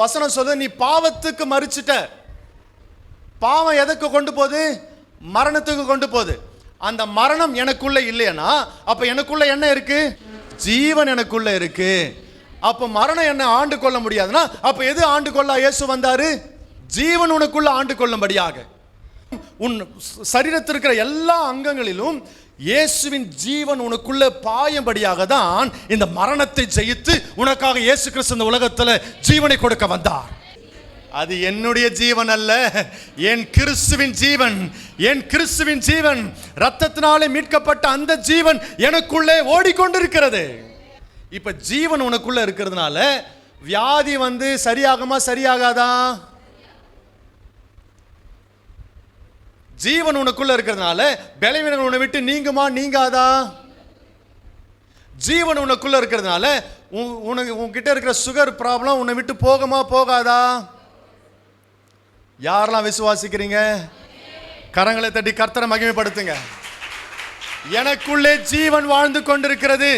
வசனம் சொல்லுது, நீ பாவத்துக்கு மரிச்சிட்ட. பாவம் எதுக்கு கொண்டு போகுது? மரணத்துக்கு கொண்டு போகுது. அந்த மரணம் எனக்குள்ள இல்லையா, அப்ப எனக்குள்ள என்ன இருக்கு? ஜீவன் எனக்குள்ள இருக்கு. அப்ப மரணம் என்ன ஆண்டு கொள்ள முடியாதுன்னா, அப்ப எது ஆண்டு கொள்ள இயேசு வந்தாரு? ஜீவன் உனக்குள்ள ஆண்டு கொள்ளும்படியாக. உன் சரீரத்தில் இருக்கிற எல்லா அங்கங்களிலும் இயேசுவின் ஜீவன் உனக்குள்ள பாயும்படியாக தான் இந்த மரணத்தை ஜெயித்து உனக்காக இயேசு கிறிஸ்து இந்த உலகத்தில் ஜீவனை கொடுக்க வந்தார். அது என்னுடைய ஜீவன் அல்ல, என் கிறிஸ்துவின் ஜீவன். என் கிறிஸ்துவின் ஜீவன், இரத்தத்தினாலே மீட்கப்பட்ட அந்த ஜீவன் எனக்குள்ளே ஓடிக்கொண்டிருக்கிறது. இப்ப ஜீவன் உனக்குள்ள இருக்கிறதுனால வியாதி சரியாகுமா சரியாகாதா? ஜீவன் உனக்குள்ள இருக்கிறதுனால பலவீனம் உன்னை விட்டு நீங்குமா நீங்காதா? ஜீவன் உனக்குள்ள இருக்கிறதுனால உன்கிட்ட இருக்கிற சுகர் ப்ராப்ளம் உன்னை விட்டு போகுமா போகாதா? யாரெல்லாம் விசுவாசிக்கிறீங்க? கரங்களை தட்டி கர்த்தரை மகிமைப்படுத்துங்க. எனக்குள்ளே ஜீவன் வாழ்ந்து கொண்டிருக்கிறது.